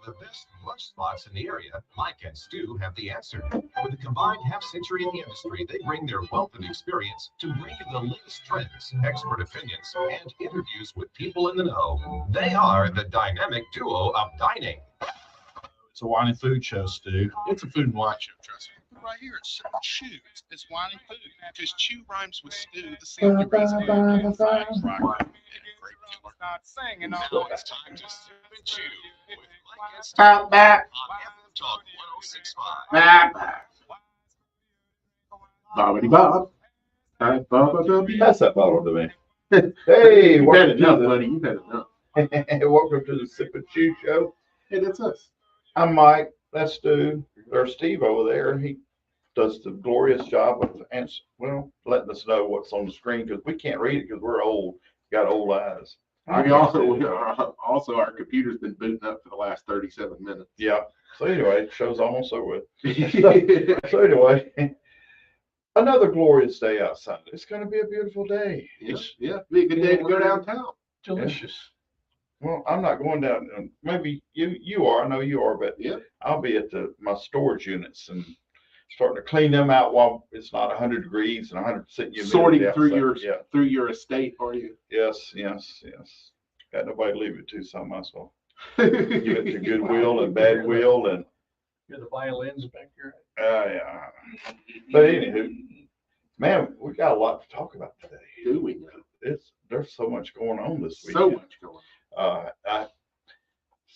the best lunch spots in the area, Mike and Stu have the answer. With a combined half-century in the industry, they bring their wealth of experience to bring you the latest trends, expert opinions, and interviews with people in the know. They are the dynamic duo of dining. It's a wine and food show, Stu. It's a food and wine show, trust me. Right here, it's chew. It's wine and food. Because chew rhymes with stew, the same reason and fried and great killer. Now it's time to sip and chew with Mike and Stu on FM Talk 106.5. Bobbity Bob. Pass that bottle to me. Hey, You've had welcome enough, to buddy. You've had enough. welcome to the Sip and Chew Show. Hey, that's us. I'm Mike. That's Stu. There's Steve over there. He does the glorious job of letting us know what's on the screen because we can't read it because we're old. Got old eyes. Also, our computer's been booting up for the last 37 minutes. Yeah. So anyway, show's almost over with. So anyway, another glorious day outside. It's going to be a beautiful day. Yeah, be a good day to go downtown. Delicious. Well, I'm not going down. Maybe you are. I know you are, but yeah, I'll be at my storage units and starting to clean them out while it's not 100 degrees and 100% humidity. Sorting through your estate, are you? Yes. Got nobody to leave it to, so I might as well give it to Goodwill and Badwill and. Got the violins back here. Yeah. But anywho, man, we got a lot to talk about today. Do we know? There's so much going on this week. So much going on. I'm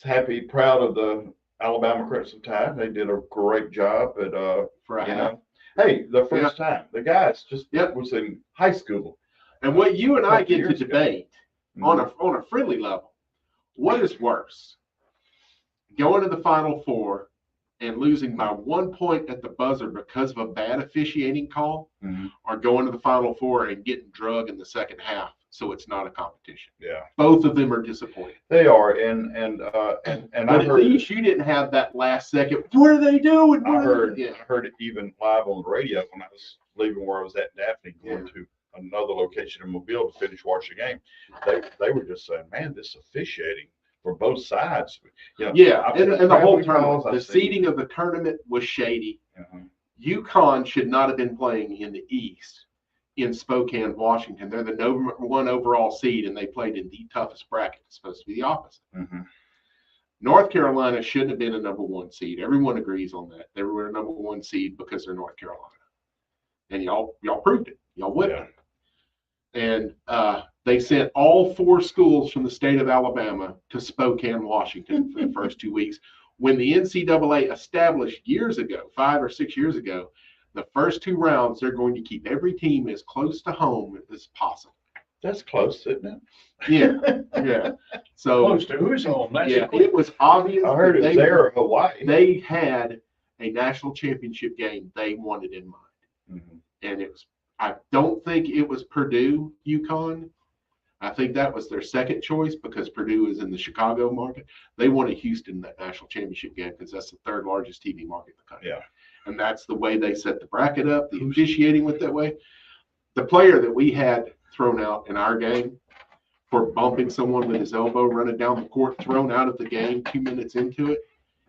happy, proud of the Alabama Crimson Tide. They did a great job at Hey, the first time the guys just was in high school. And what you and I get to debate on a friendly level, what is worse? Going to the Final Four and losing by 1 point at the buzzer because of a bad officiating call, or going to the Final Four and getting drug in the second half, so it's not a competition. Yeah, both of them are disappointing. They are, and but at least you didn't have that last second. What are they doing? I heard it even live on the radio when I was leaving where I was at in Daphne, going to another location in Mobile to finish watching the game. They were just saying, man, this officiating for both sides. And the whole tournament, the seeding of the tournament was shady. UConn should not have been playing in the East in Spokane, Washington. They're the number one overall seed, and they played in the toughest bracket. It's supposed to be the opposite. North Carolina shouldn't have been a number one seed. Everyone agrees on that. They were a number one seed because they're North Carolina. And y'all proved it. Y'all whipped it. And they sent all four schools from the state of Alabama to Spokane, Washington for the first 2 weeks. When the NCAA established years ago, 5 or 6 years ago, the first 2 rounds, they're going to keep every team as close to home as possible. That's close, isn't it? Yeah. So close to who's home? It was obvious. I heard it was there in Hawaii. They had a national championship game they wanted in mind. And it was, I don't think it was Purdue, UConn. I think that was their second choice because Purdue is in the Chicago market. They wanted Houston in that national championship game because that's the 3rd largest TV market in the country. And that's the way they set the bracket up. The officiating went that way. The player that we had thrown out in our game for bumping someone with his elbow running down the court, thrown out of the game 2 minutes into it,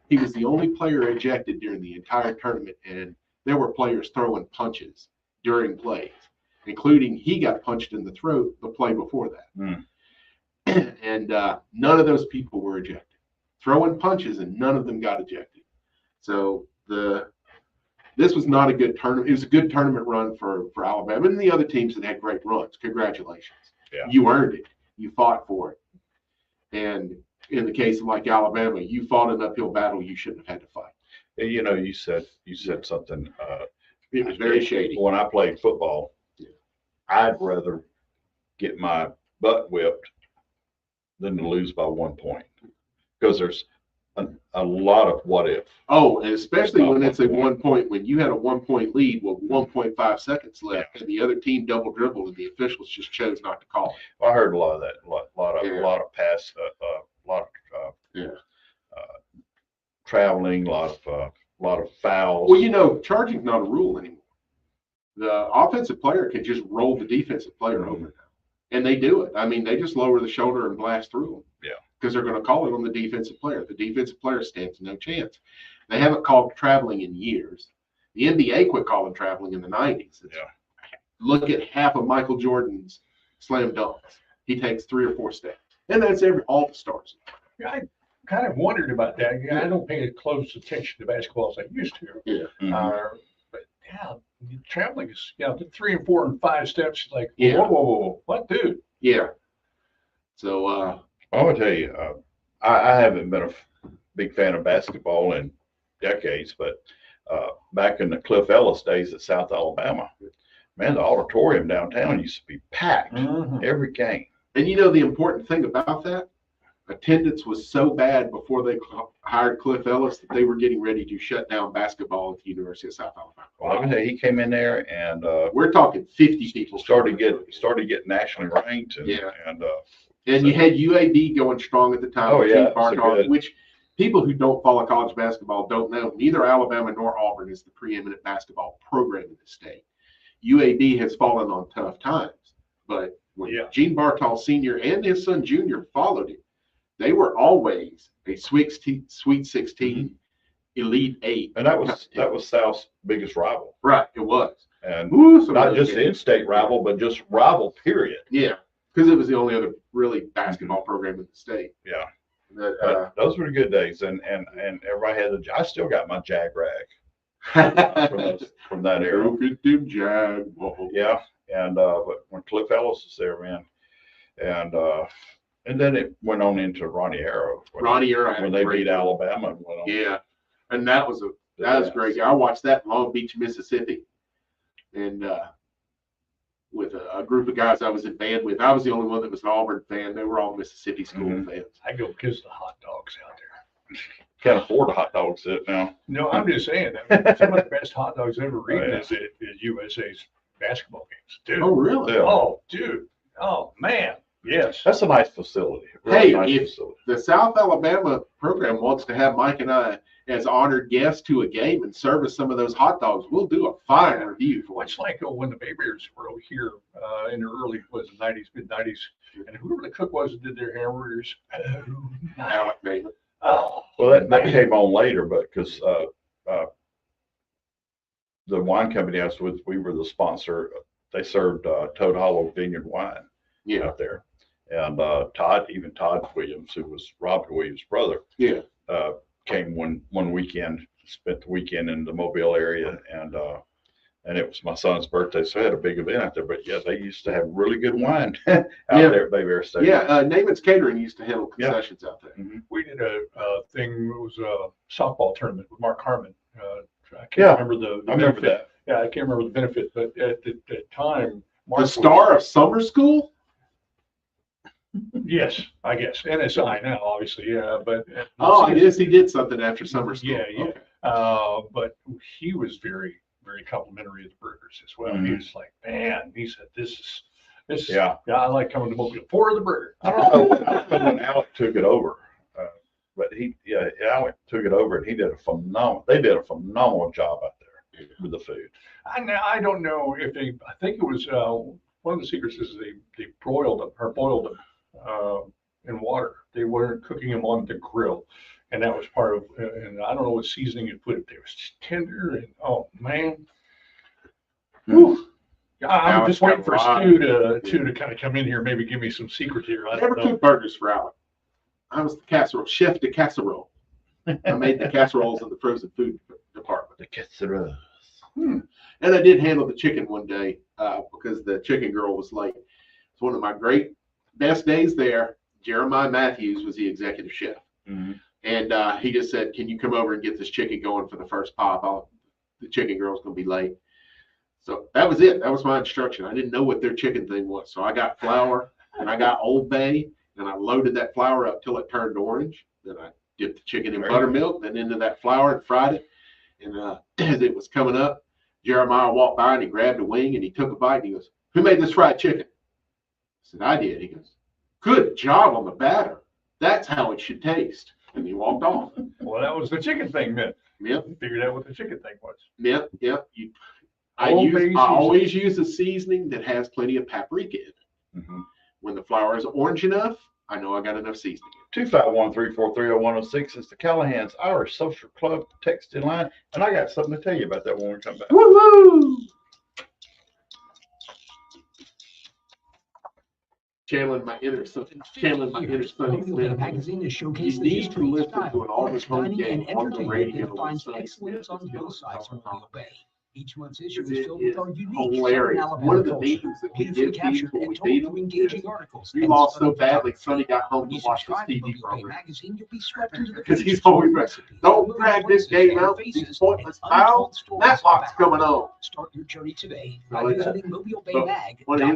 he was the only player ejected during the entire tournament. And there were players throwing punches during plays, including he got punched in the throat the play before that. And none of those people were ejected. Throwing punches, and none of them got ejected. So this was not a good tournament. It was a good tournament run for Alabama and the other teams that had great runs. Congratulations. You earned it. You fought for it. And in the case of like Alabama, you fought an uphill battle you shouldn't have had to fight. You said something. It was very shady. When I played football, I'd rather get my butt whipped than to lose by 1 point because there's a lot of what if. Oh, and especially when it's a 1 point, when you had a 1 point lead with 1.5 seconds left and the other team double dribbled and the officials just chose not to call it. Well, I heard a lot of that, a lot of pass, traveling, a lot of fouls. Well, charging's not a rule anymore. The offensive player can just roll the defensive player over now. And they do it. I mean, they just lower the shoulder and blast through them. because they're going to call it on the defensive player. The defensive player stands no chance. They haven't called traveling in years. The NBA quit calling traveling in the 90s. Yeah. Look at half of Michael Jordan's slam dunks. He takes 3 or 4 steps. And that's all the stars. I kind of wondered about that. I don't pay close attention to basketball as I used to. Yeah. But yeah, traveling is, the 3 and 4 and 5 steps. Like, Yeah. whoa, what, dude? Yeah. So, I'm gonna tell you, I haven't been a big fan of basketball in decades, but back in the Cliff Ellis days at South Alabama, man, the auditorium downtown used to be packed every game. and the important thing about that, attendance was so bad before they hired Cliff Ellis that they were getting ready to shut down basketball at the University of South Alabama. Well, let me tell you, he came in there and We're talking 50 people. started getting nationally ranked, and Yeah. and you had UAB going strong at the time. Oh, with yeah, Gene Bartok, good. which people who don't follow college basketball don't know. Neither Alabama nor Auburn is the preeminent basketball program in the state. UAB has fallen on tough times, but when Gene Bartok Sr. and his son Junior followed him, they were always a Sweet 16, Elite 8. that was South's biggest rival, Right, it was. and Some not of those just games. in-state rival, but just rival. Period. Yeah, because it was the only other really basketball program in the state. Yeah. That, But those were the good days, and everybody had I still got my Jag rag from that era. Look at them Jag. Whoa. Yeah, and but when Cliff Ellis was there, man, and then it went on into Ronnie Arrow. Ronnie Arrow had when a they great beat run. Alabama and went on. Yeah, and that was great. I watched that in Long Beach, Mississippi, and with a group of guys I was in band with. I was the only one that was an Auburn fan. They were all Mississippi school fans. I go kiss the hot dogs out there. Can't afford a hot dog sit now. No, I'm just saying. Some of the best hot dogs I've ever eaten is USA's basketball games. Dude. Oh, really? Yeah. Oh, dude. Oh, man. Yes. That's a nice facility. Hey, nice if facility. the South Alabama program wants to have Mike and I as honored guests to a game and serve us some of those hot dogs, we'll do a fine review for Much like when the Bay Bears were over here in the early, mid 90s, and whoever the cook was that did their hamburgers. Alec David. Oh, Well, that came on later, but because the wine company I was with, we were the sponsor. They served Toad Hollow Vineyard wine out there, and Todd Williams, who was Robert Williams' brother, came one weekend, spent the weekend in the Mobile area, and it was my son's birthday, so I had a big event out there. But yeah, they used to have really good wine out there at Bay Bear Stadium. Yeah, Namath's Catering used to handle concessions out there. we did a thing. It was a softball tournament with Mark Harmon. I can't remember the I remember benefit. that. Yeah, I can't remember the benefit, but at the time, Mark The was- star of summer school? Yes, I guess NSI now, obviously, yeah. But I guess he did something after summer school. Yeah. Okay. But he was very, very complimentary of the burgers as well. He was like, man, he said, this is, Yeah. I like coming to Mobile for the burger. I don't know when Alec took it over, but Alec took it over, and they did a phenomenal job out there with the food. I don't know if I think it was one of the secrets is they broiled them in water. They weren't cooking them on the grill, and that was part of. And I don't know what seasoning you put it. They was just tender, and oh man, whew. I'm just waiting for Stu to kind of come in here, maybe give me some secret here. I I never don't know. cooked burgers for Alec. I was the casserole chef de casserole. I made the casseroles in the frozen food department. The casseroles. And I did handle the chicken one day because the chicken girl was late. It's one of my best days there. Jeremiah Matthews was the executive chef. And he just said, can you come over and get this chicken going for the first pop? The chicken girl's going to be late. So that was it. That was my instruction. I didn't know what their chicken thing was. So I got flour and I got Old Bay and I loaded that flour up till it turned orange. Then I dipped the chicken in buttermilk, then into that flour and fried it. And as it was coming up, Jeremiah walked by and he grabbed a wing and he took a bite and he goes, who made this fried chicken? I said, I did. He goes, good job on the batter. That's how it should taste. And he walked off. Well, that was the chicken thing, man. Yep. You figured out what the chicken thing was. Yep. I Old Bay always use a seasoning that has plenty of paprika in it. When the flour is orange enough, I know I got enough seasoning. 251-343-0106 is the Callahan's Irish Social Club texting line. And I got something to tell you about that when we come back. Woohoo! Channeling my inner Sunny Slim. Magazine is You showcasing need to listen to an all the home dining game and on the entertainment radio. that finds with Sunny excellence Smith. on both sides of Rio Bay. Each month's issue Because is it filled is with our unique hilarious. Southern One of the Alabama meetings culture, that we beautifully give teams captured when we and beat told them through engaging is articles. we and lost so stunning badly, photography. Sonny got home When to you watch this subscribe to TV Movie Bay program. Magazine, you'll be swept into the Because he's pages full always of like, recipes, don't movie drag this places, game and out, these faces, pointless and fouls. untold stories That lock's about coming on. Start your journey today by Really? visiting But one of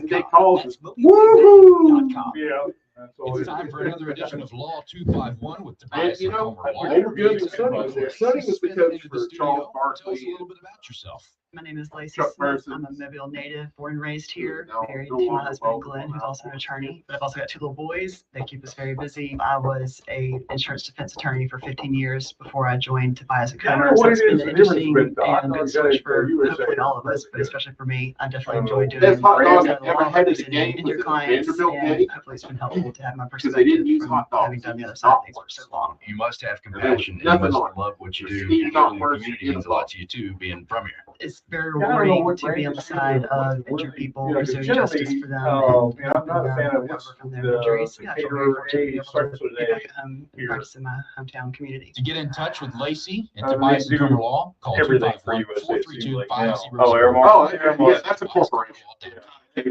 his big MobileBayMag.com. calls That's is, MobileBayMag.com. Yeah. That's all It's it time is. for another edition of Law 251 with and Tobias you know, Homer Law. they were good when Sonny was there. Sonny was the coach for Charles Tell us a Barkley. little bit about yourself. My name is Lacey Chuck Smith. Parsons. I'm a Mobile native, born and raised here, No, married no to my longer husband involved Glenn, in who's that. also an attorney. But I've also got two little boys. They keep us very busy. I was a insurance defense attorney for 15 years before I joined Tobias and I don't know Comer. So what it's it been is, an the difference interesting with dog and good dogs, switch for USA hopefully all of us, really but good. especially for me. I definitely Oh. enjoy doing Best hot dog a I've lot ever of had at a representing game was your at the clients, Vanderbilt and game. hopefully it's been helpful to have my Because they didn't perspective use from hot dogs. having done the They other used side of knock things for ones. so long. You must have There was compassion and you nothing must on it. love what you do. Steve The Knopfler community in means the a lot to you too, being from here. It's very Yeah, I don't know rewarding what to be on the branches side you of do, injured what- people, you know, pursuing generally, justice for them, and I'm helping not a them fan of recover from their the injuries. Yeah, I feel very caterer fortunate to be A able starts to with be A back at home, here. practice in my hometown community. To get in touch with Lacey and They Tobias do Homer Law, call everything for USA, it seems 251-432-5000. like now. Oh, Airmark? Oh, yeah, that's a corporation. They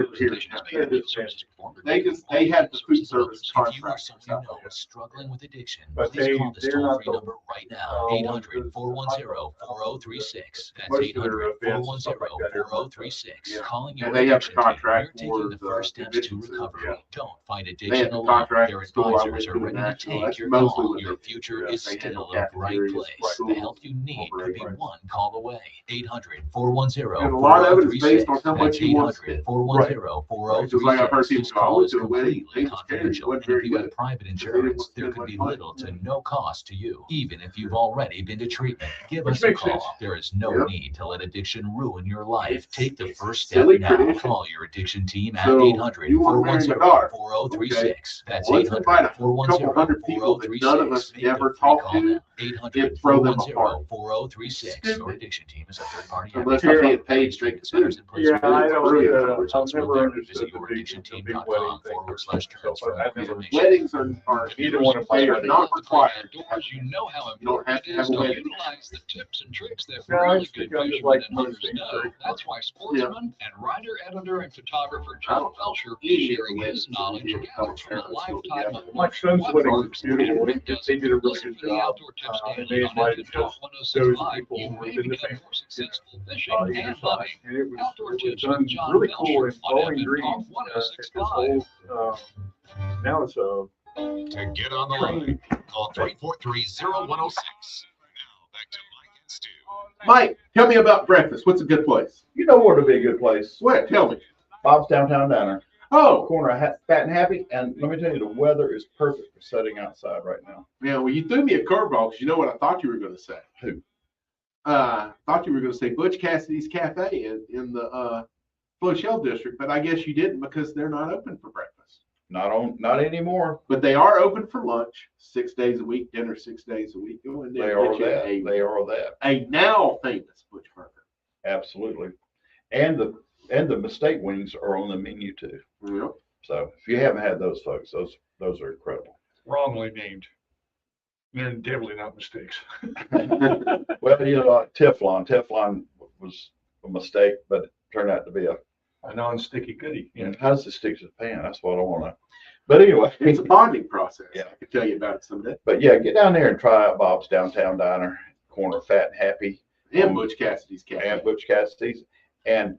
had the food service If you or contract. someone you know is struggling with addiction, But please call this they're not toll-free the- number right now, 800-410-4036. That's Most of their events and stuff like that, 800-410-4036. Yeah. Calling your And they have the addiction team, contract you're taking for the the first steps to convention center, recovery. yeah. Don't fight They addiction had the alone. contract Their at school. I went advisors to are the ready to national. take That's your mostly call. what Your they future do. is They handle still a bright cafeterias, place. The schools, help you need could be corporations. one call away. 800-410-4036. And a lot of it is based on how much That's you want to spend. 800-410-4036. Just like I've heard people This go, I call went is to a wedding, completely things was carried, it confidential, wasn't and if very you have good. private they didn't insurance, want to there spend could much be money. little to no cost to you, even if you've already been to treatment. Give Which us a makes call. sense. There is no Yep. need to let addiction ruin your life. It's- Take the it's first step silly now. tradition. Call your addiction team at So, 800 you want to marry my daughter. 410-4036. That's Let's invite a 800 couple hundred people that none of us ever talked to and throw them apart. 800-410-4036. Your addiction team is a third-party Unless advocate. I'm being paid straight to Centers do. in place Yeah, for I you. don't, Brilliant. I've never understood Visit the big youraddictionteam.com wedding thing. /terms for I've more never- information. Weddings are Neither one of they us are not required. Doors, you know how You don't have important to it have is a to wedding. utilize the tips and tricks that No, I really just good think I'm just fishermen like and most hunters things, know. very- That's why sportsman and writer, editor, and photographer John Felcher is Easy sharing to his win. knowledge You gathered know, from a parents lifetime together. of My son's web wedding works was beautiful. and Rick They does did a really listen good to the job. outdoor tips And daily they on invited Engine Talk just 1065. people You who may were in the become family. more successful fishing Either and side. hunting. And it Outdoor was tips done with John really cool Felcher in on Bowling FM Green. Talk This 1065. whole, now it's a To get on the line, call 343-0106. Now back to Mike and Stu. Mike, tell me about breakfast. What's a good place? You know where to be a good place. What? Tell me. Bob's Downtown Diner. Oh, Corner of Fat and Happy. And let me tell you, the weather is perfect for sitting outside right now. man, well, you threw me a curveball because you know what I thought you were going to say. Who? Thought you were going to say Butch Cassidy's Cafe in the Flochelle District, but I guess you didn't because they're not open for breakfast. Not anymore. But they are open for lunch 6 days a week, dinner 6 days a week. Go in there They and are get you that. They are that. a now famous Butch burger. Absolutely. And the mistake wings are on the menu too. Yep. So if you haven't had those, folks, those are incredible. wrongly named. They're definitely not mistakes. Well, you know, like Teflon was a mistake, but it turned out to be A non-sticky goodie. and how does it stick to the pan? That's what I want to know. But anyway, It's a bonding process. Yeah. I can tell you about it someday. but yeah, get down there and try out Bob's Downtown Diner, corner of Fat and Happy, And Butch Cassidy's Cafe. and Butch Cassidy's. And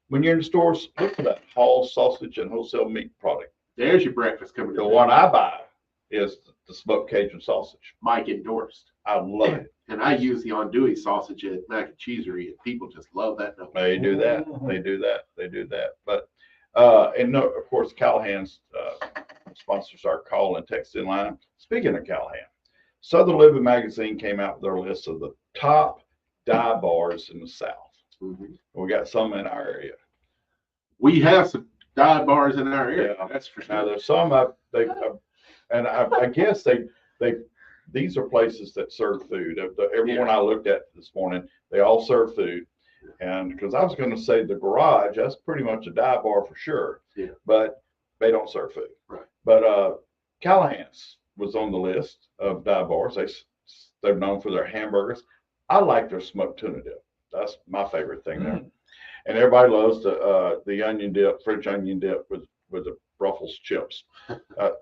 when you're in the stores, look for that Hall sausage and wholesale meat product. There's your breakfast coming The in. one I buy is the smoked Cajun sausage. Mike endorsed. I love it. And I use the andouille sausage at Mac and Cheesery, and people just love that. They do that. They do that. They do that. But and no, of course, Callahan's sponsors our call and text in line. Speaking of Callahan, Southern Living Magazine came out with their list of the top dive bars in the South. Mhm. We got some in our area. We have some dive bars in our area. Yeah. That's for Now sure. there's some And I guess these are places that serve food. Everyone I looked at this morning, they all serve food. And because I was going to say the garage, that's pretty much a dive bar for sure. Yeah. But they don't serve food. Right. But Callahan's was on the list of dive bars. They're known for their hamburgers. I like their smoked tuna dip. That's my favorite thing there. And everybody loves the onion dip, French onion dip with the Ruffles chips.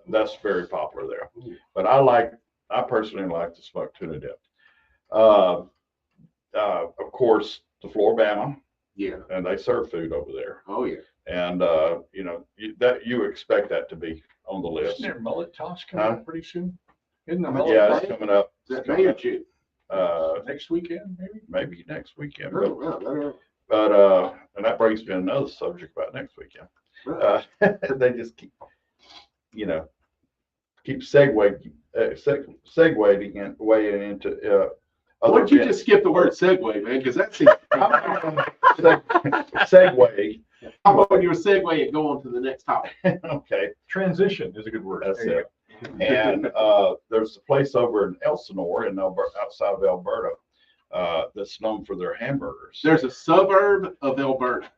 That's very popular there. But I personally like the smoked tuna dip. Of course, the Floribama. Yeah. And they serve food over there. Oh yeah. And you expect that to be on the list. Isn't there mullet toss coming up pretty soon? Isn't the mullet Yeah, toss it's coming up. Is that May or June? next weekend, maybe? Maybe next weekend. Oh, wow, no. But and that brings me to another subject about next weekend. They just keep segueing and weighing into Why don't you just skip the word segue, man? Because that seems segue. I'm on your segue and go on to the next topic. Okay, Transition is a good word. that's There you it. And there's a place over in Elsinore, outside of Alberta, that's known for their hamburgers. There's a suburb of Alberta.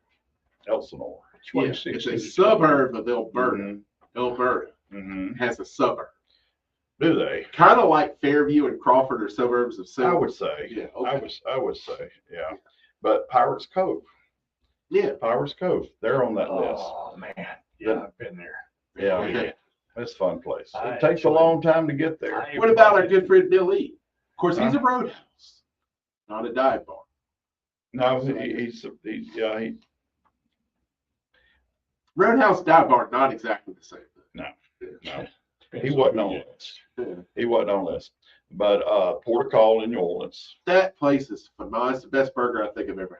Elsinore. go. Yeah, it's a suburb of Alberta. Alberta Mm-hmm. has a suburb. Do they? Kind of like Fairview and Crawford are suburbs of I Silver. would say. Yeah, okay. I would say, yeah. But Pirates Cove. Yeah. Pirates Cove. They're on that list. Oh, man. Yeah, I've been there. Yeah. Okay. It's a fun place. I It takes a enjoy long time to get there. What about our good friend Bill Lee? Of course, he's a roadhouse, not a dive bar. No, Roadhouse dive bar, not exactly the same thing. no, Depends he wasn't who on you this. Yeah. He wasn't on this. But Port of Call in New Orleans. That place is phenomenal. It's the best burger I think I've ever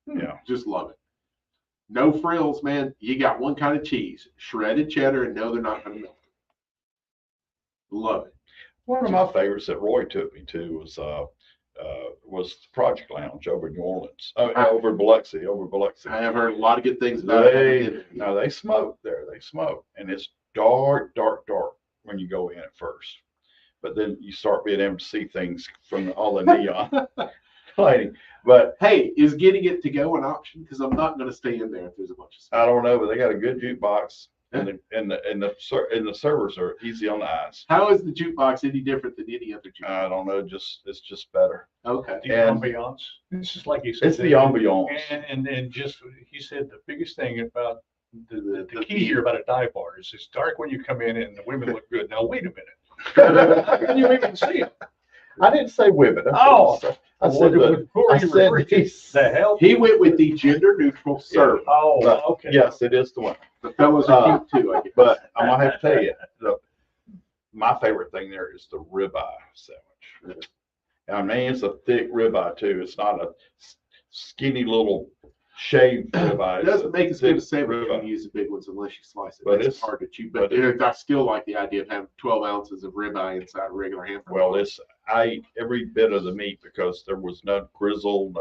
had. Yeah. Just love it. No frills, man. You got one kind of cheese, shredded cheddar, and no, they're not going to melt it. Love it. One of my favorites that Roy took me to was the Project Lounge over in New Orleans. Over in Biloxi. I have heard a lot of good things about it. They smoke there. They smoke. And it's dark, dark, dark when you go in at first. But then you start being able to see things from all the neon lighting. But Hey, is getting it to go an option? Because I'm not going to stay in there if there's a bunch of stuff. I don't know, but they got a good jukebox, and the servers are easy on the eyes. How is the jukebox any different than any other jukebox? I don't know, it's just better. Okay. The And- ambiance. It's just like you said. It's the ambiance. And just, he said the biggest thing about the key here about a dive bar is it's dark when you come in and the women look good. Now, wait a minute. How can you even see them? I didn't say women. Oh. I said Who are you referring to? these. The hell? He went with the gender neutral serve. Oh, But, okay. yes, it is the one. The fellas are cute too, I guess. But I'm gonna have to tell you, my favorite thing there is the ribeye sandwich. I mean, it's a thick ribeye too. It's not a skinny little shaved ribeye. It doesn't make as good a thick sandwich when ribeye. you use the big ones unless you slice it. But It's it's- hard to chew. but But I still like the idea of having 12 ounces of ribeye inside a regular hamburger. Well, I ate every bit of the meat because there was no grizzle,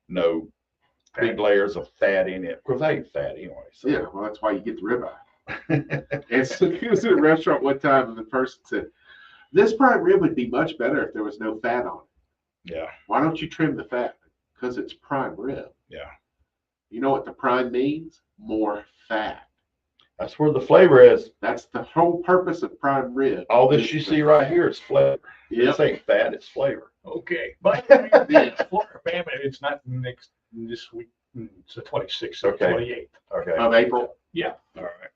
no big layers of fat in it. Because I ate fat anyway. So. Yeah, well, that's why you get the ribeye. And so he was at a restaurant one time and the person said, this prime rib would be much better if there was no fat on it. Yeah. Why don't you trim the fat? Because it's prime rib. Yeah. You know what the prime means? More fat. That's where the flavor is. That's the whole purpose of prime rib. All this you see right here is flavor. Yep. This ain't fat, it's flavor. Okay. But Floribama, it's not this week. It's the 26th or Okay. 28th. Okay. Of April. Yeah. All right.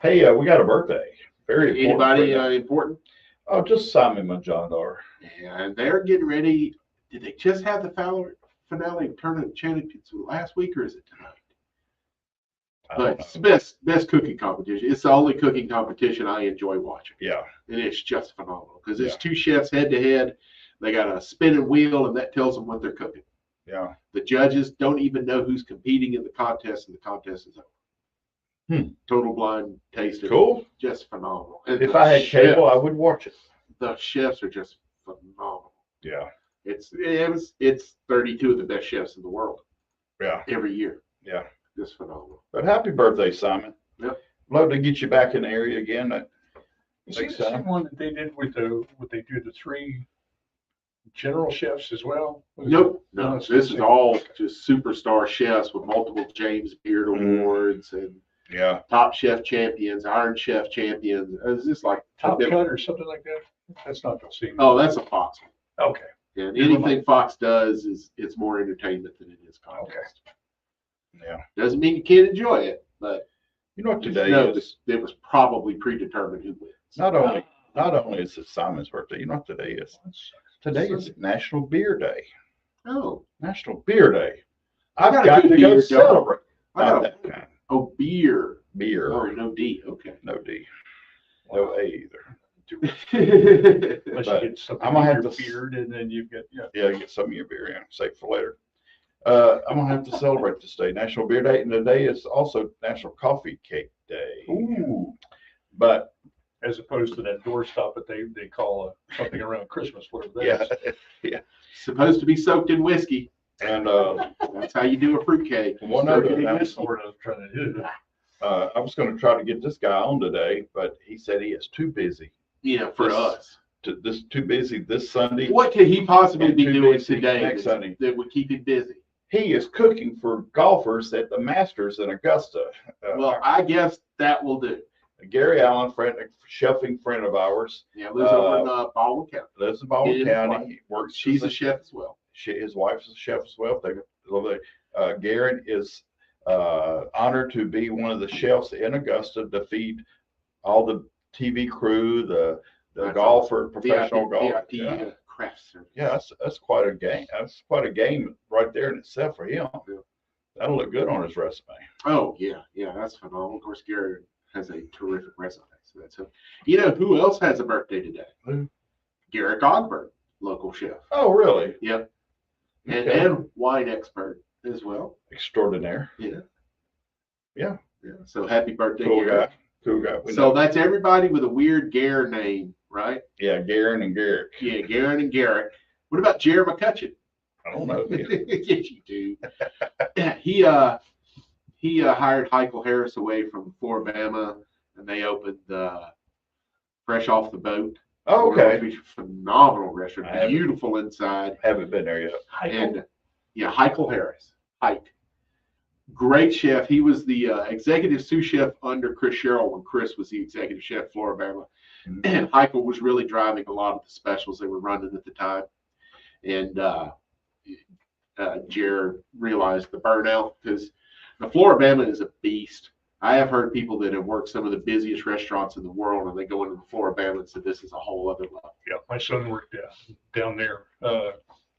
Hey, we got a birthday. Very important. Anybody birthday. important? Oh, just Simon, my John daughter. And they're getting ready. Did they just have the finale of Tournament of Champions last week or is it tonight? I don't But it's the best cooking competition. It's the only cooking competition I enjoy watching. Yeah. And it's just phenomenal because it's Yeah. two chefs head to head. They got a spinning wheel and that tells them what they're cooking. Yeah. The judges don't even know who's competing in the contest and the contest is over. Total blind tasting. Cool. Just phenomenal. And If the I had chefs- cable, I would watch it. The chefs are just phenomenal. Yeah. It's 32 of the best chefs in the world Yeah. every year. Yeah. Just phenomenal. But happy birthday, Simon. Yep. Love to get you back in the area again. Is it Next the time. same one that they did with what they do, the 3 general chefs as well? Nope, no, it's this the is same. all just superstar chefs with multiple James Beard Mm. awards and Yeah. Top Chef champions, Iron Chef champions. It's just like Top Cut or something like that? That's not the same. Oh, that's a Fox one. Okay, And Never anything Fox does it's more entertainment than it is contest. Yeah. Doesn't mean you can't enjoy it, but You know what today no, is? it was probably predetermined who wins. Not only is it Simon's birthday, you know what today is? Today is National Beer Day. Oh, National Beer Day. I I've got a got good to go beer, celebrate. I Not got that kind. oh beer. Beer. Oh, no D. Okay. No D. No A either. unless But you get something I'm gonna in have your to- beard and then you get, Yeah, get some of your beer in. Save for later. I'm gonna have to celebrate this day, National Beer Day, and today is also National Coffee Cake Day. Ooh. But as opposed to that doorstop that they call something around Christmas, whatever that yeah, is. Supposed to be soaked in whiskey. and That's how you do a fruitcake. one Soak other it in announcement. whiskey. Sort of trying to do that. I was going to try to get this guy on today, but he said he is too busy. Yeah, for This- us. Too busy this Sunday. What could he possibly And be too doing busy today next that, Sunday. that would keep him busy? He is cooking for golfers at the Masters in Augusta. Well, I guess that will do. Gary Allen, chefing friend of ours, Yeah, lives over in Baldwin County. lives in Baldwin His County. wife. He works. She's as a chef as well. His wife's a chef as well. Garen is honored to be one of the chefs in Augusta to feed all the TV crew, the That's golfer, awesome. professional golfer. VIP Yeah. craft service. Yeah, that's quite a game. That's quite a game right there in itself for him. Yeah. That'll look good on his resume. Oh yeah, that's phenomenal. Of course, Gary has a terrific resume. So that's it. You know who else has a birthday today? Who? Garrett Ogburn, local chef. Oh, really? Yep. Okay. And wine expert as well. Extraordinaire. Yeah. Yeah. So happy birthday, Cool Garrett. guy. Cool guy. We So know. that's everybody with a weird Gare name, right? Yeah, Garen and Garrett. Yeah, Garrett and Garrett. What about Jared McCutcheon? I don't know. Yes, you do. Yeah, he hired Heichel Harris away from Floribama, and they opened Fresh Off the Boat. Oh, okay. Which is a phenomenal I restaurant, haven't- beautiful inside, Haven't been there yet. and yeah, Heichel Harris, Hike, great chef. He was the executive sous chef under Chris Sherrill when Chris was the executive chef at Floribama. Mhm. And Heichel was really driving a lot of the specials they were running at the time. And Jared realized the burnout because the Floribama is a beast. I have heard people that have worked some of the busiest restaurants in the world, and they go into the Floribama and said this is a whole other level. Yeah, my son worked down there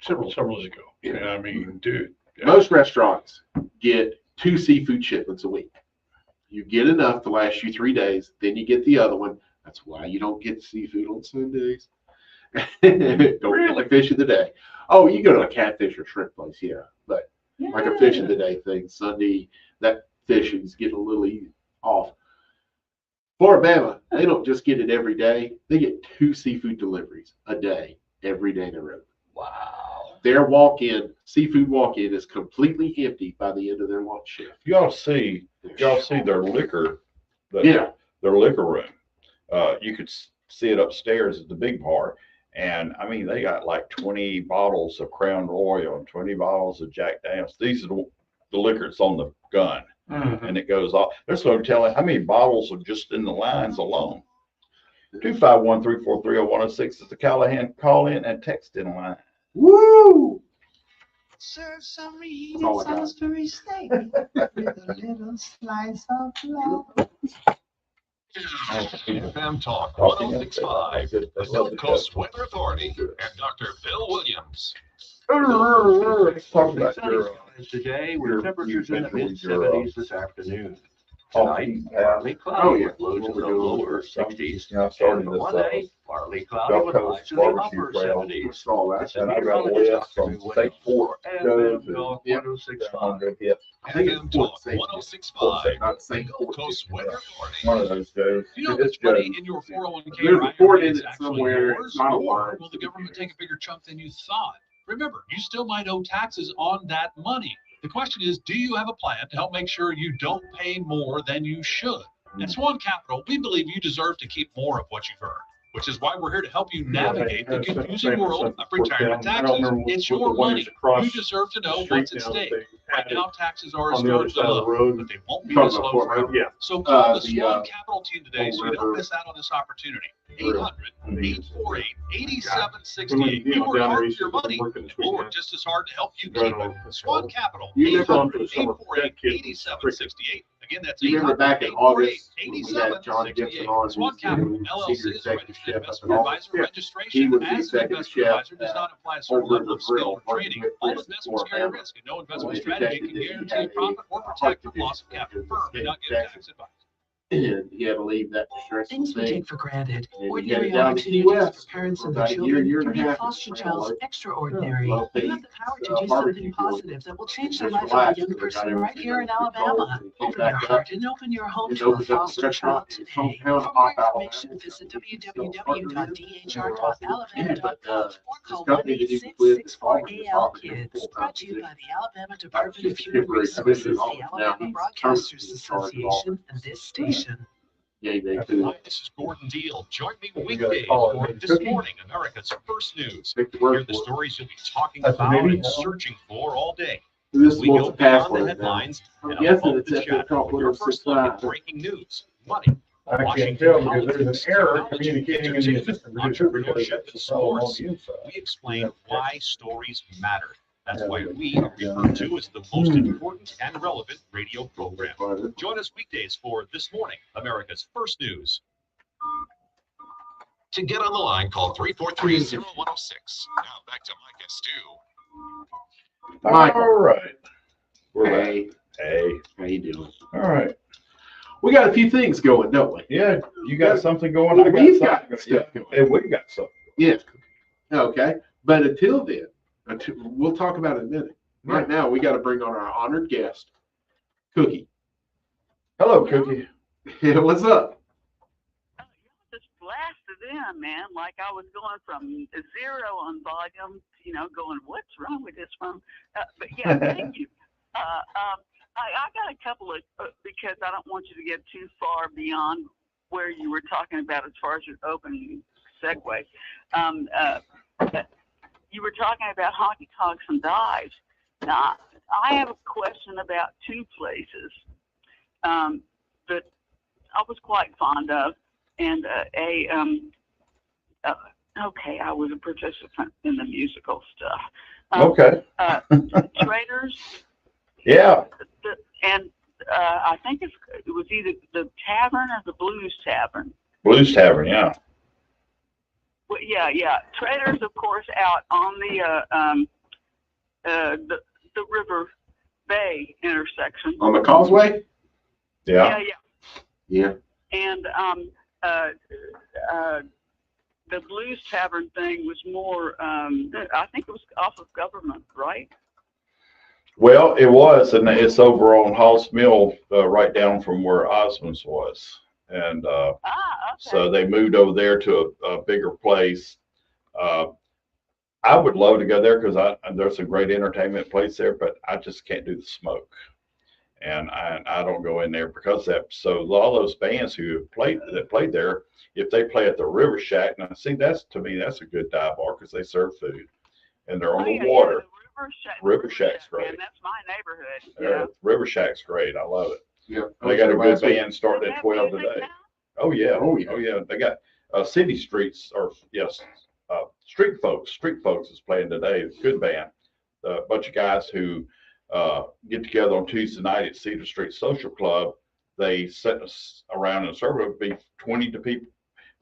several summers ago. Yeah. And I mean, dude. Yeah. Most restaurants get 2 seafood shipments a week. You get enough to last you 3 days, then you get the other one. That's why you don't get seafood on Sundays. Don't get the fish of the day. Oh, you go to a catfish or shrimp place, yeah. But like a fish of the day thing, Sunday, that fish is getting a little off. Floribama, they don't just get it every day. They get 2 seafood deliveries a day, every day they're open. Wow. Their seafood walk-in is completely empty by the end of their lunch shift. Y'all see their liquor, Yeah. their liquor room. You could see it upstairs at the big bar. And I mean, they got like 20 bottles of Crown Royal and 20 bottles of Jack Daniels. These are the liquor that's on the gun, Mhm. and it goes off. There's no telling how many bottles are just in the lines alone. 251-343-0106 is the Callahan call in and text in line. Woo! Serve some That's reheated all I got. Salisbury steak with a little slice of love. FM Talk 1065, the Gulf Coast Weather Authority, and Dr. Bill Williams. Let's talk about your Today, your- with temperatures in the your- mid-70s this afternoon. Oh, Tonight, yeah. partly Oh, cloudy yeah. with lows in What the we're doing, lower 60s. I started And this, Monday, partly cloudy Gulf with Coast highs in the barbecue upper trail. 70s. Saw that. It's and a I got a meteorologist list from Dr. State Fort and Go to Gulf Yep. 1065. hit I think it's FM Fort Talk St. 1065, Not the St. Gulf Coast Weather Authority. one of those goes. You know, It's it's money good. in your 401k There's or a port IRA in is it actually somewhere. yours, It's not a or line. will the government take a bigger chunk than you thought? Remember, you still might owe taxes on that money. The question is, do you have a plan to help make sure you don't pay more than you should? At Swan Capital, we believe you deserve to keep more of what you've earned, which is why we're here to help you navigate the confusing world of retirement taxes. It's your money. You deserve to know what's at stake. Right now, taxes are historically low, but they won't be this low forever. So call the Swan Capital team today so you don't miss out on this opportunity. 800-848-8768. We work hard for your money, and we'll work just as hard to help you keep it. Swan Capital, 800-848-8768. Again, that's You remember back in August, when we had John Gibson 800-848-8768. on, Swan who's Capital, the LLC senior is a registered executive chef investment up in advisor. He Registration was the as an executive investment chef advisor does not apply to certain over level the of skill grill, or training. All investments carry a risk, and no investment strategy can guarantee a profit or protect from loss of capital. Firm may not give tax advice. And he had to leave that distressing Things we thing. take for granted, And he ordinary headed down to Key opportunities West for parents for and their about a children year can and a make half. foster It's child's like extraordinary. well You have the power to do something barbecue positive that will change the Just life of a relaxed young because I got person right everything here in under control, Alabama. and he came Open back your up heart and open your home and to a opened up a foster child restaurant in today. some For town more off information, Alabama. visit But www.dhr.alabama.gov or call this company that you can live is all in the 1-866-64-AL property Kids. full-time Brought to you position. by the Alabama That was Department of just a Human temporary Resources, position. the Now Alabama he's Broadcasters permanently in charge of all Association, and this station. Gave they Hi, to this is Gordon Deal. Join me We weekdays gotta call it for maybe This cookie. Morning, America's First News. pick the Hear word the for it. stories you'll be talking That's a about maybe, and huh? searching for all day. This is We go what's the beyond the password now. headlines I'm and guessing above it's the at the chatter top with one your of first 6 look at lines. breaking news, money, I can't Washington tell because politics, there's an error technology, communicating in the entertainment, assistant producer because entrepreneurship, and it's a problem on sports. the inside. We explain why stories matter. That's Yeah, why but- we are referred to as the most important and relevant radio program. Join us weekdays for This Morning, America's First News. To get on the line, call 343-0106. Now back to Mike and Stu. Michael. All right. We're back. Hey, Hey. how you doing? All right. We got a few things going, don't we? Yeah, you got something going. Well, I got we've something. got stuff going. And we got something. Yeah. Okay. But until then, we'll talk about it in a minute. Right now, we got to bring on our honored guest, Cookie. Hello, Cookie. Yeah, what's up? Just blasted in, man. Like I was going from 0 on volume, going, what's wrong with this phone? But yeah, thank you. I got a couple of, because I don't want you to get too far beyond where you were talking about as far as your opening segue. You were talking about honky tonks and dives. Now, I have a question about two places that I was quite fond of, and okay, I was a participant in the musical stuff. Okay. Traders. Yeah. And I think it was either the Tavern or the Blues Tavern. Blues Tavern, yeah. Well, yeah. Traders, of course, out on the River Bay intersection. On the causeway? Yeah. Yeah. And the Blues Tavern thing was more, I think it was off of Government, right? Well, it was, and it's over on Hoss Mill, right down from where Osmond's was. And Okay. so they moved over there to a bigger place. I would love to go there because there's a great entertainment place there, but I just can't do the smoke. And I don't go in there because that. So all those bands who played there, if they play at the River Shack, now see, that's a good dive bar because they serve food and they're on the water. Yeah, River Shack's great. Man, that's my neighborhood. Yeah. River Shack's great. I love it. Yeah. They got a good band Does starting it at have 12 music today. now? Oh yeah. Oh, yeah. Oh yeah. They got City Streets, or yes, Street Folks. Street Folks is playing today. Good band. A bunch of guys who get together on Tuesday night at Cedar Street Social Club. They set us around in a circle. It'd be 20 people,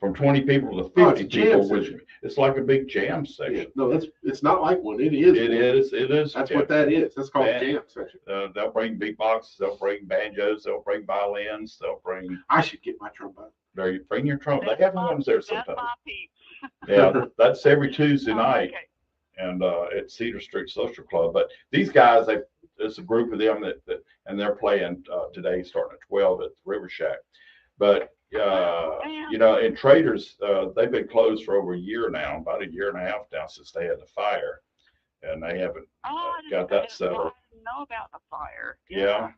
from 20 people to 50 Oh, it's a jam people. Which session. it's like a big jam Yeah. session. No, it's not like one. It is. It one. is. It is. That's yeah. what that is. That's called Band. a jam section. They'll bring beatboxes. They'll bring banjos. They'll bring violins. They'll bring. I should get my trombone. They bring your trumpet. That's They have my- ones there That's sometimes. my peeps. Yeah, that's every Tuesday night, Okay. and at Cedar Street Social Club. But these guys, it's a group of them and they're playing today, starting at 12 at the River Shack. But in Traders, they've been closed for over a year now, about a year and a half now since they had the fire, and they haven't got that settled. I didn't know about the fire. Yeah.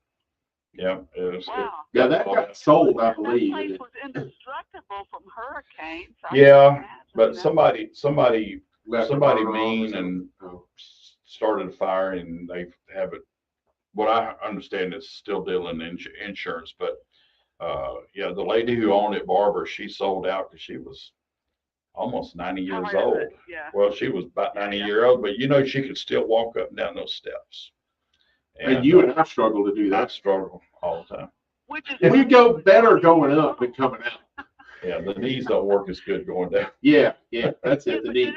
Yeah, it was. Wow. Yeah, that got sold, I That believe. place was indestructible from hurricanes. I Yeah, can imagine, but you know. somebody Left somebody the burner on or mean something. and Oh. started a fire, and they have it. What I understand is still dealing in insurance, but yeah, the lady who owned it, Barbara, she sold out because she was almost 90 years Tired of old. it, yeah. Well, she was about 90-year old, but you know, she could still walk up and down those steps. And you and I struggle to do I that. struggle all the time. Which is We go better going up than coming out. Yeah, the knees don't work as good going down. Yeah, that's Yeah, it. The but knees. did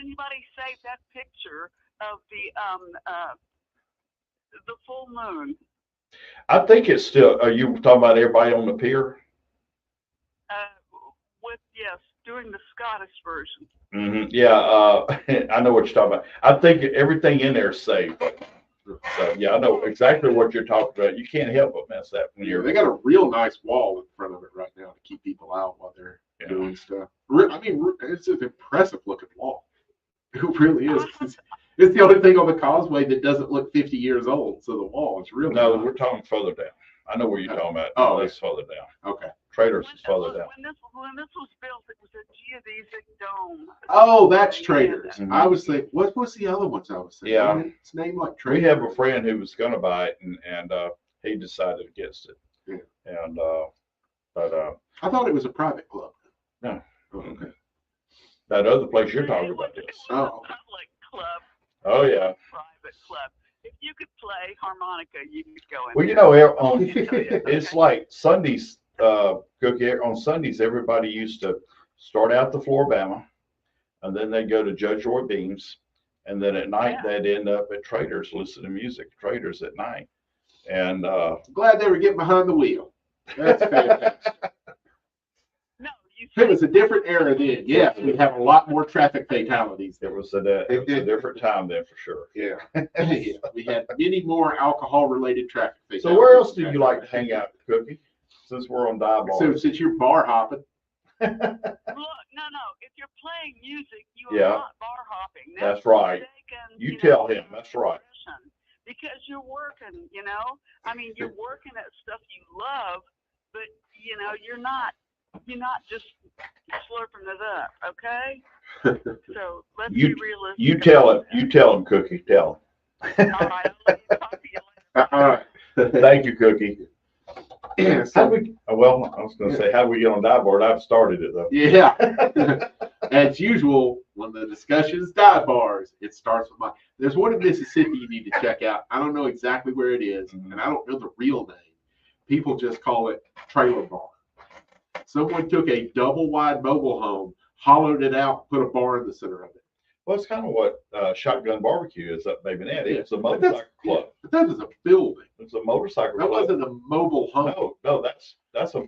anybody save that picture of the full moon? I think it's still. Are you talking about everybody on the pier? Yes, doing the Scottish version. Mm-hmm. Yeah, I know what you're talking about. I think everything in there is safe. So yeah, I know exactly what you're talking about. You can't help but mess that when you're. They got a real nice wall in front of it right now to keep people out while they're doing stuff. I mean, it's an impressive looking wall. It really is. It's the only thing on the causeway that doesn't look 50 years old. So the wall is really. No, nice. We're talking further down. I know where you're talking about. Oh, that's further down. Okay. Traders is further down. When this was built, it was a geodesic dome. Oh, that's Traders. Mhm. I was thinking, what was the other ones I was thinking? Yeah. It's named like Traders. We have a friend who was going to buy it, and he decided against it. Yeah. And but I thought it was a private club. no, Oh, okay. that other place you're talking about is. Oh. Public club. Oh yeah. Private club. If you could play harmonica, you could go in. Well, you know, it's like Sundays, Cookie. On Sundays, everybody used to start out the Floribama, and then they'd go to Judge Roy Beams, and then at night they'd end up at Traders listening to music. Traders at night, and Glad they were getting behind the wheel. That's fantastic. No, it was a different era then. Yes, we'd have a lot more traffic fatalities. It was a different time then for sure. Yeah. Yeah. We had many more alcohol-related traffic fatalities. So where else do you like to hang out, Cookie? Since we're on dive bars. So since you're bar hopping. Look, no. If you're playing music, you are not bar hopping. That's right. You tell him. That's right. Because you're working, you know. I mean, you're working at stuff you love, but you know, you're not just slurping it up, okay? So let's be realistic. You tell him. You tell him, Cookie. Tell him. All right, I'll let you talk to you later. All right. Thank you, Cookie. Yeah, How we? Well, I was going to say, how do we get on dive board? I've started it though. Yeah. As usual, when the discussion is dive bars, it starts with there's one in Mississippi you need to check out. I don't know exactly where it is, and I don't know the real name. People just call it trailer bar. Someone took a double wide mobile home, hollowed it out, put a bar in the center of it. Well, it's kind of what Shotgun Barbecue is up Baby Net. It's a motorcycle club. But that is a building. It's a motorcycle That club. wasn't a mobile home. No, that's a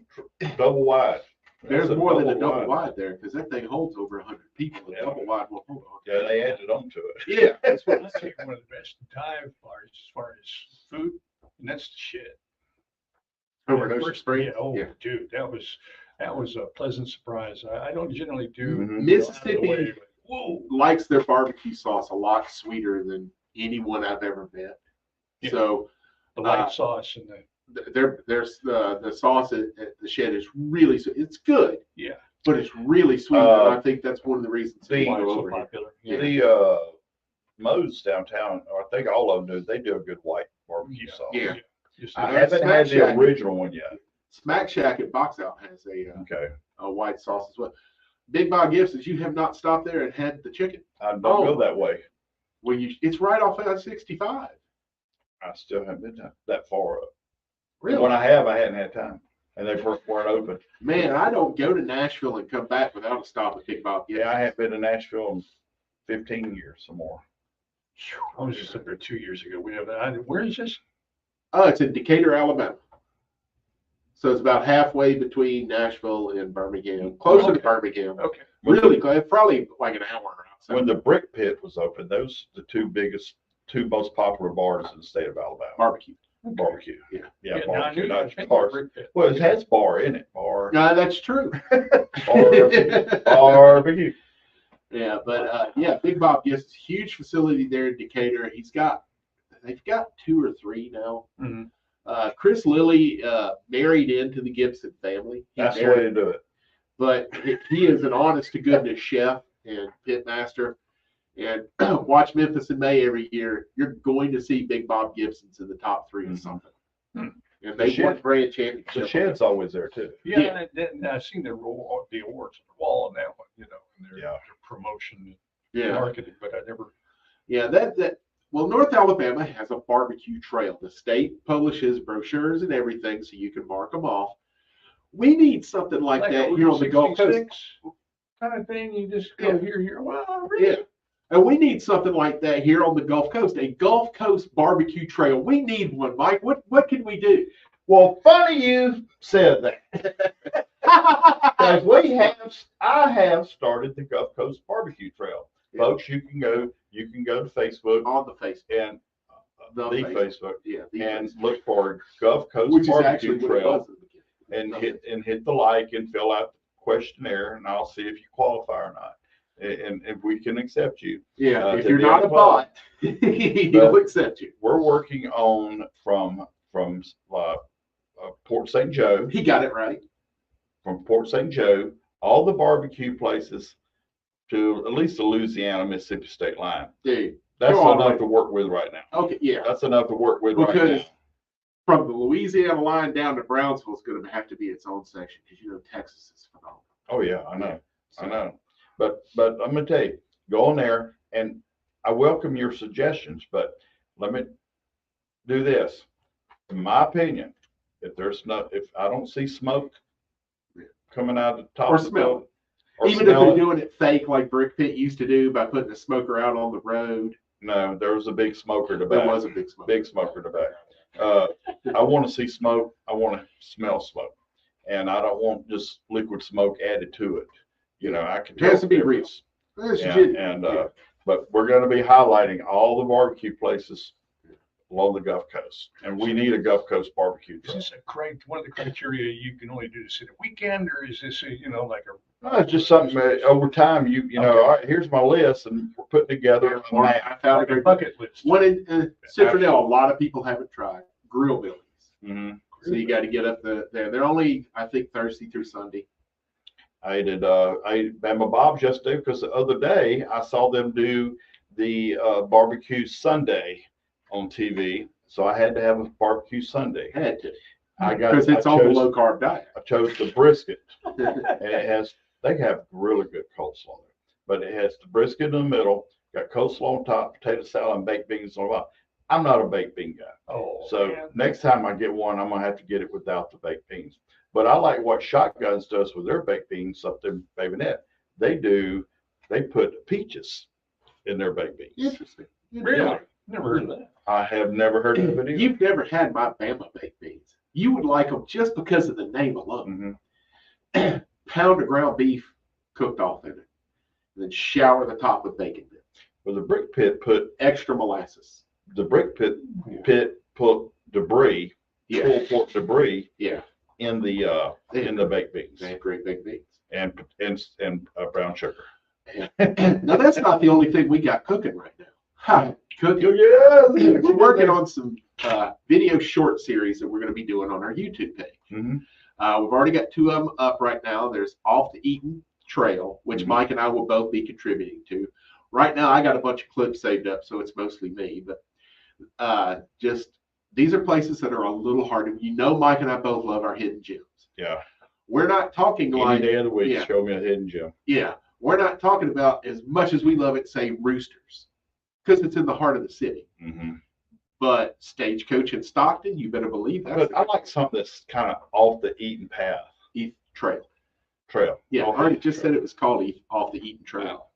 double wide. There's more than a double wide there because that thing holds over 100 people. A double wide will hold on. Yeah, they added on to it. Yeah, that's what That's like one of the best dive bars as far as food, and that's the shit. Over Yeah, Ocean first- Springs? Yeah, oh, Yeah. dude, that was a pleasant surprise. I don't generally do Mississippi likes their barbecue sauce a lot sweeter than anyone I've ever met. Yeah. So the white sauce and there's the sauce at the shed is really it's good. Yeah. But it's really sweet, and I think that's one of the reasons The- why why it's it's so over here. popular. Yeah. The Moe's downtown, or I think all of them do. They do a good white barbecue sauce. Yeah. Just I the- haven't Smack had the Shack. original one yet. Smack Shack at Box Out has Okay. a white sauce as well. Big Bob Gift says you have not stopped there and had the chicken. I don't go that way. Well, it's right off I-65. I still haven't been that far up. Really? When I have, I hadn't had time, and they weren't open. Man, I don't go to Nashville and come back without a stop at Big Bob Gift. Yeah, I haven't been to Nashville in 15 years or more. I was just up there 2 years ago. Where is this? Oh, it's in Decatur, Alabama. So it's about halfway between Nashville and Birmingham, closer to Birmingham. Okay. Really close, probably like an hour outside. When the Brick Pit was open, those the two most popular bars in the state of Alabama. Barbecue. Barbecue. Yeah. Yeah, now I barbecue, knew not that. bars. Brick Pit. Well, it has bar in it. Bar. No, that's true. Barbecue. Yeah, but yeah, Big Bob Gift's huge facility there in Decatur. They've got 2 or 3 now. Mhm. Chris Lilly married into the Gibson family. That's the way to do it. But he is an honest to goodness chef and pit master. And watch Memphis in May every year. You're going to see Big Bob Gibson's in the top 3 or something. And they won brand championship. The shed's always there too. Yeah, and I've seen the awards on the wall on that one, you know, and their promotion and marketing, but I never. Yeah, well, North Alabama has a barbecue trail. The state publishes brochures and everything so you can mark them off. We need something like that here on the Gulf Coast. Kind of thing, you just go here. Well, really? Yeah. And we need something like that here on the Gulf Coast, a Gulf Coast barbecue trail. We need one, Mike. What can we do? Well, funny you said that. Because I have started the Gulf Coast Barbecue Trail. Yeah. Folks, you can go to Facebook. On the Facebook. And the Facebook. Yeah. And look for Gulf Coast Barbecue Trail. And hit the like and fill out the questionnaire, and I'll see if you qualify or not. And if we can accept you. Yeah, if you're not a bot, he'll accept you. We're working on from Port St. Joe. He got it right. From Port St. Joe, all the barbecue places to at least the Louisiana, Mississippi state line. Dude, that's enough to work with right now. Okay, yeah. That's enough to work with right now. Because from the Louisiana line down to Brownsville is going to have to be its own section because you know Texas is phenomenal. Oh yeah, I know. I know. But I'm going to tell you, go on there, and I welcome your suggestions, but let me do this. In my opinion, if I don't see smoke coming out of the top of the building, even if they're doing it fake like Brick Pit used to do by putting a smoker out on the road. No, there was a big smoker to back. There was a big smoker. Big smoker to back. I want to see smoke. I want to smell smoke. And I don't want just liquid smoke added to it. You know, I can tell. It has to be real. But we're going to be highlighting all the barbecue places along the Gulf Coast, and we need a Gulf Coast barbecue. Is this one of the criteria you can only do this in a weekend, or is this like a? No, it's just something over time. You know, all right, here's my list, and we're putting together a map. I found a great bucket list. One in Citronelle, a lot of people haven't tried grill billies. Mm-hmm. So you got to get up there. They're only, I think, Thursday through Sunday. I ate Bama Bob's yesterday because the other day I saw them do the barbecue Sunday on TV, so I had to have a barbecue Sunday. Had to. Because it's on the low carb diet. I chose the brisket, and they have really good coleslaw there, but it has the brisket in the middle, got coleslaw on top, potato salad, and baked beans on the bottom. I'm not a baked bean guy, next time I get one, I'm gonna have to get it without the baked beans. But I like what Shotguns does with their baked beans up there, Baby Net. They put peaches in their baked beans. Interesting. Really? Yeah. Never heard of that. I have never heard of it either. You've never had my Bama baked beans. You would like them just because of the name alone. Mm-hmm. Pound of ground beef cooked off in it, and then shower the top with bacon bits. Well, the Brick Pit put extra molasses. The Brick Pit put debris, pulled pork debris. Yeah. In the baked beans. They have great baked beans. And brown sugar. Yeah. Now that's not the only thing we got cooking right now. Cooking. Yeah. We're working on some video short series that we're going to be doing on our YouTube page. Mm-hmm. We've already got 2 of them up right now. There's Off the Eaton Trail, which Mike and I will both be contributing to. Right now, I got a bunch of clips saved up, so it's mostly me. But these are places that are a little harder. You know, Mike and I both love our hidden gems. Yeah. We're not talking like any day of the week. Show me a hidden gem. Yeah. We're not talking about as much as we love it, say Roosters, because it's in the heart of the city. Mm-hmm. But Stagecoach in Stockton, you better believe that. But I like something that's kind of off the Eaton path. Trail. Yeah. I already just said it was called Off the Eaton Trail.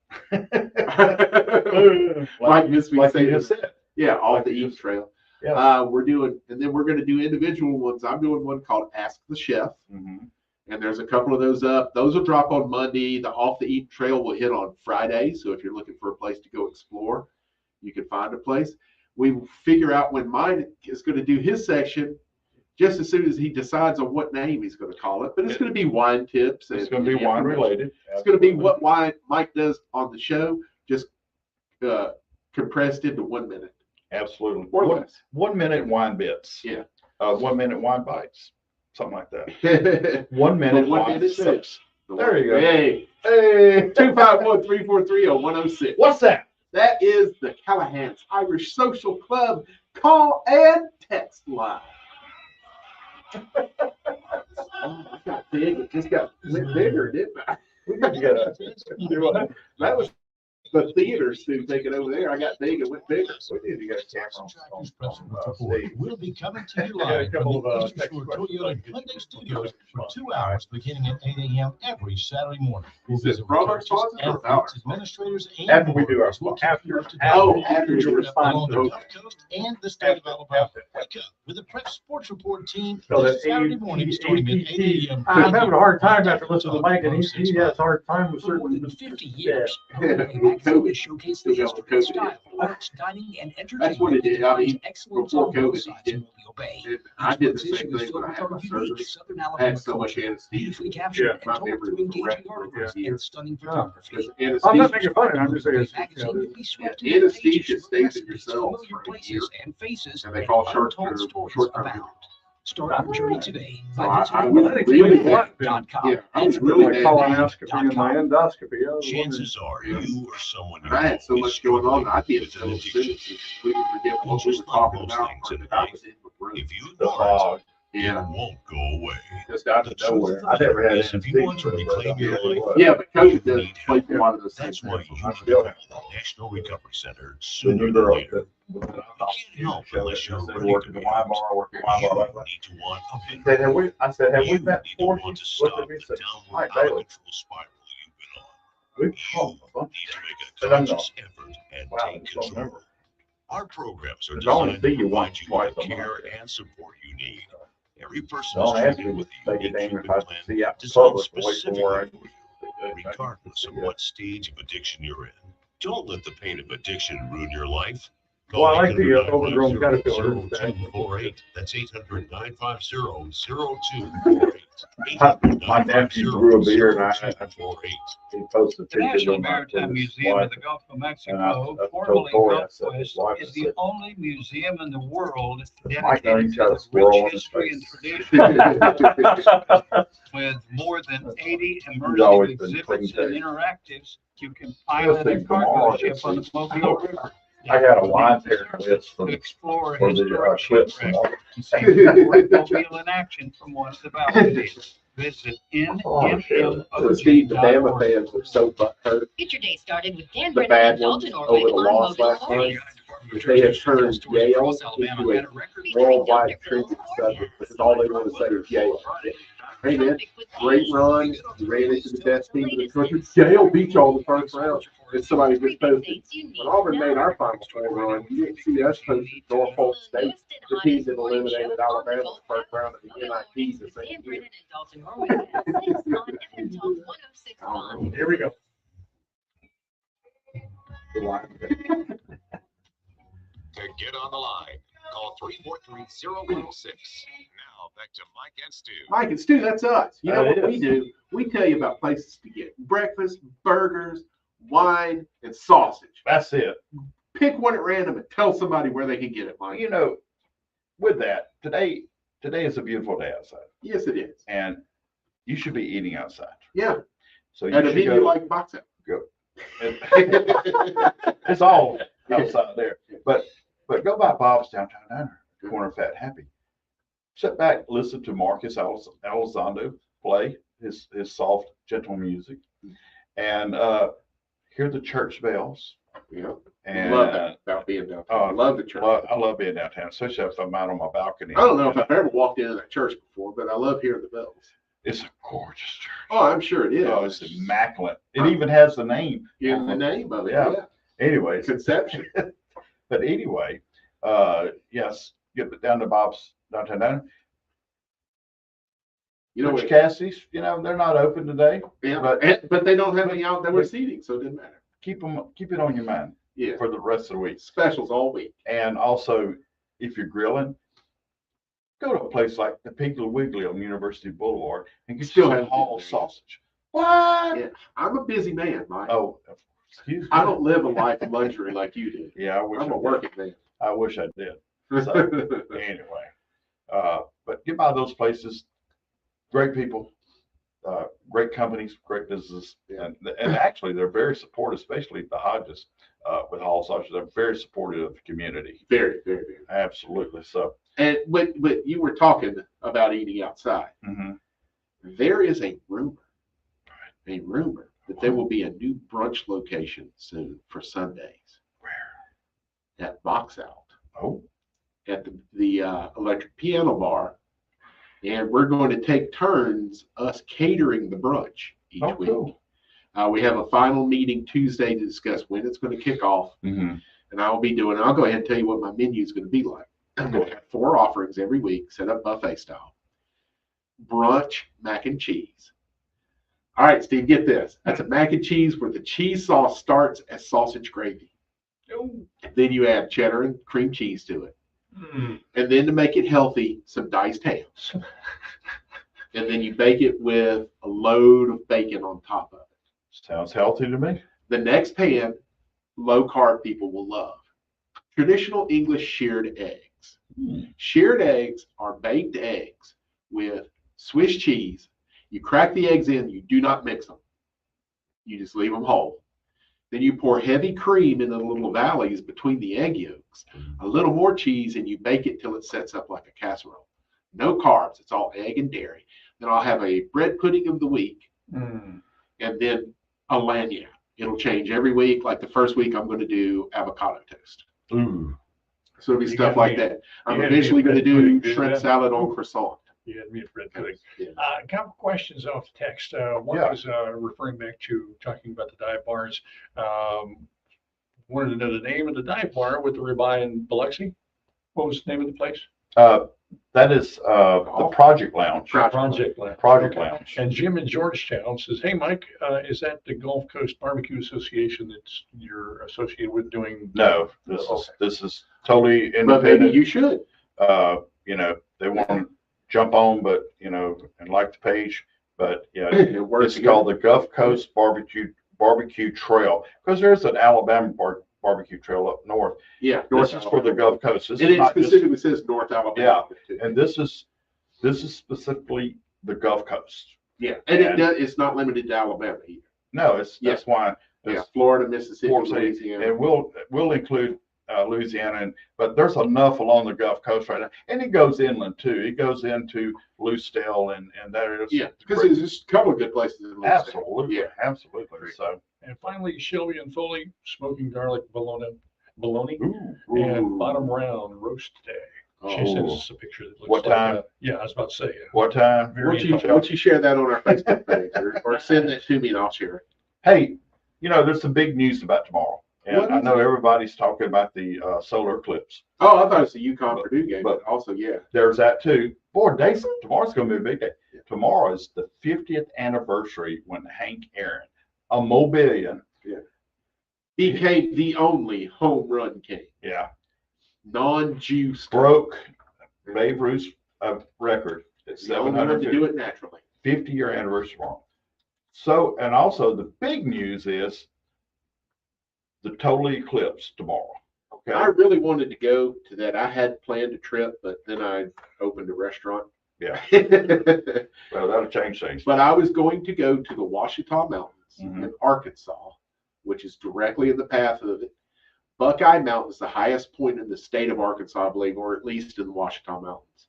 Like Miss like you just said. Yeah, Off the Eaton Trail. Yeah. We're going to do individual ones. I'm doing one called Ask the Chef. Mm-hmm. And there's a couple of those up. Those will drop on Monday. The Off the Eaton Trail will hit on Friday. So if you're looking for a place to go explore, you can find a place. We will figure out when mine is going to do his section just as soon as he decides on what name he's going to call it. But it's going to be wine tips. It's going to be wine related. It's going to be what wine Mike does on the show, just compressed into 1 minute. Absolutely. Or less. 1 minute wine bits. Yeah. 1 minute wine bites, something like that. 1 minute wine sips. There you go. Hey, Hey, 251-343-0106. what's that? That is the Callahan's Irish Social Club call and text line. Oh, I got big. It just got bigger, didn't I? We need to get a, That was the theater Stu taking over there. I got big and went bigger. we need to get a camera on Report will be coming to you Yeah, a live couple from the of, Eastern text Shore questions. Toyota Hyundai Studios for 2 hours beginning at 8 a.m. every Saturday morning. We'll Is this visit brother coaches, sponsors or athletes, ours? administrators, and After we do more our as we'll keep after- you up to date after- with after every you trip respond along to the it. Gulf Coast and the state of Alabama. After. Wake up with the Prep Sports Report team So this that Saturday morning starting at 8 a.m. I'm having a hard time after listening to Mike, and he has a hard time with For more certain. than 50 years, Yeah. Actively showcase the Still got history, COVID. style, arts, dining, and That's what it entertainment did. that I mean, defines excellence before on both COVID, sides it of Mobile Bay. I did the Each same month's thing issue when I is had filled my with our surgery. unique Southern I Alabama had so much culture, anesthesia. beautifully captured Yeah. and My told memory through was engaging correct for articles years. and stunning Huh. photography. Because I'm not anesthesia, making fun of it, I'm just saying. Magazine can be swept Yeah, into anesthesia pages stays in with your recipes, cells familiar for a places, and faces, and they call short untold stories term. abound. Start your journey today So by I visiting was really bad. Mobile.com. Yeah, I was That's really My bad. colonoscopy and my endoscopy. I was wondering. Chances are you or someone you And I had so know is much going on, struggling I didn't with know an the addiction. sentences. We would forget what we were Just like talking most about. things in I life, was in the room. If you the ignore fog. it, Yeah, it won't go away. just out The of truth nowhere. of the I never matter had is, if you want to anesthesia, reclaim your but I life, was. Yeah, but you COVID does need play help. a lot of those That's things. why you I need to still call have. the National Recovery Center The sooner new than girl later. that You can't help unless you're they ready work to at the be wine honest. bar, work at the You wine bar. need to want a Said, better have we? I said, have You we met need to before? want to Looked stop at me and the said, downward Mike out of Bailey. control spiral you've been on. We've You talked a bunch. need to make a But I'm conscious effort and Wow, take I don't control. remember. Our programs are It's only designed to see you provide once, you with twice the a month. care and support you need. Every person Don't is ask treated me with to a take it unique down if treatment I plan see out in designed public away from where I. specifically for you, regardless of what stage of addiction you're in. Don't let the pain of addiction ruin your life. Well, I like the overgrown caterpillar. 0248. That's 800-950-0248. My nephew grew a beard and he posted The pictures National of my Maritime his Museum wife. of the Gulf of And I Mexico, told formerly Tori, I Gulf said, his West, wife is is the sick. only museum in the world Mike, don't dedicated you try to to the squirrel rich on his history and face. tradition. With more than 80 He's immersive always been exhibits clean and shaven. interactives, you can We'll pilot see a cargo tomorrow, ship on the you'll see. Mobile River. I got a wine pairing list To for explore the historic clips shipwrecks tomorrow. and see Mobile in action from one of the balconies. Visit Oh, shit. So Steve, the Bama nmog.org. fans were so butthurt. Get your day started with Dan The Brennan bad and ones Dalton over Orway the on loss Mobile last Home. night. That they have turned Yale into a worldwide trending subject because all they want to say is Yale. Hey man, great run. You ran into the best team in the country. Yale beat y'all in the first round. And somebody just posted, when Auburn made our Final Four run, you didn't see us posted Norfolk State, the team that eliminated Alabama in the first round of the NIT the same year. Here we go. To get on the line, call 343-0106. Now back to Mike and Stu. Mike and Stu, that's us. You know That what we is. do? We tell you about places to get breakfast, burgers, wine, and sausage. That's it. Pick one at random and tell somebody where they can get it, Mike. You know, with that, today is a beautiful day outside, Yes, it is. and you should be eating outside. Yeah. So you And a should video go. like box out. It's all outside there, but go by Bob's Downtown Diner, corner of Fat Happy. Sit back, listen to Marcus Elizondo play his soft, gentle music, and hear the church bells. Yeah. And Love that about being downtown. I love the church. I love being downtown, especially if I'm out on my balcony. I don't know if I've ever walked into that church before, but I love hearing the bells. It's a gorgeous church. Oh, I'm sure it is. Oh, it's immaculate. It even has the name. In the name of it. Yeah. Yeah. Anyways, Conception. but anyway, yes, get down to Bob's Downtown Diner. You know Coach what? Cassie's, they're not open today. Yeah, but but they don't have any outdoor seating, so it doesn't matter. keep it on your mind Yeah. for the rest of the week. Specials all week. And also, if you're grilling, go to a place like the Piggly Wiggly on University Boulevard and get Still some haven't Hall been there. sausage. What? Yeah. I'm a busy man, Mike. Oh, excuse me. I don't live a life of luxury like you do. Yeah, I wish I'm I a did. working man. I wish I did. So, anyway, But get by those places, great people, great companies, great businesses, and actually they're very supportive, especially the Hodges with Hall Sausage. They're very supportive of the community. Very, very, very. Absolutely. So. And but you were talking about eating outside. Mm-hmm. There is a rumor that there will be a new brunch location soon for Sundays. Where? At Box Out. Oh. At the electric piano bar. And we're going to take turns us catering the brunch each week. Cool. We have a final meeting Tuesday to discuss when it's going to kick off. Mm-hmm. And I'll go ahead and tell you what my menu is going to be like. I'm going to have 4 offerings every week, set up buffet style. Brunch mac and cheese. All right, Steve, get this. That's a mac and cheese where the cheese sauce starts as sausage gravy. Ooh. Then you add cheddar and cream cheese to it. Mm. And then to make it healthy, some diced ham. And then you bake it with a load of bacon on top of it. Sounds healthy to me. The next pan, low carb people will love. Traditional English shirred eggs. Shirred eggs are baked eggs with Swiss cheese. You crack the eggs in, you do not mix them. You just leave them whole. Then you pour heavy cream in the little valleys between the egg yolks, a little more cheese, and you bake it till it sets up like a casserole. No carbs, it's all egg and dairy. Then I'll have a bread pudding of the week, and then a lagniappe. It'll change every week. Like the first week, I'm going to do avocado toast. Ooh. So it'll be stuff like that. I'm eventually going to do shrimp salad on croissant. You had me at bread pudding. Yeah. A couple questions off the text. One was referring back to talking about the dive bars. Wanted to know the name of the dive bar with the ribeye in Biloxi. What was the name of the place? That is the Project Lounge. Project Lounge. Project Lounge. And Jim in Georgetown says, "Hey, Mike, is that the Gulf Coast Barbecue Association that you're associated with doing?" No, this is totally independent. But maybe you should. They want to jump on, but and like the page, but it's called the Gulf Coast Barbecue Trail because there's an Alabama barbecue trail up north. Yeah, this is for the Gulf Coast. And it specifically says North Alabama. Yeah, and this is specifically the Gulf Coast. Yeah, and it's not limited to Alabama either. No, that's why. Florida, Mississippi, Louisiana, and we'll include Louisiana, but there's enough along the Gulf Coast right now, and it goes inland too. It goes into Lucedale and that is because there's just a couple of good places in Lucedale. Absolutely, absolutely. So, and finally, Shelby and Foley smoking garlic bologna, and bottom round roast today. She sends us a picture that looks what time? I was about to say. What time? Why don't you share that on our Facebook page or send that to me and I'll share it. Hey, there's some big news about tomorrow. And I know everybody's talking about the solar eclipse. Oh, I thought it was a UConn Purdue game, but also, there's that too. Boy, tomorrow's going to be a big day. Tomorrow is the 50th anniversary when Hank Aaron, a Mobilian, became the only home run king. Yeah. Non-juice. Broke Babe Ruth's record. It's the only one to do it naturally. 50-year anniversary tomorrow. So, and also the big news is the total eclipse tomorrow. Okay. I really wanted to go to that. I had planned a trip, but then I opened a restaurant. Yeah. Well, that'll change things. But I was going to go to the Ouachita Mountains in Arkansas, which is directly in the path of it. Buckeye Mountain is the highest point in the state of Arkansas, I believe, or at least in the Ouachita Mountains.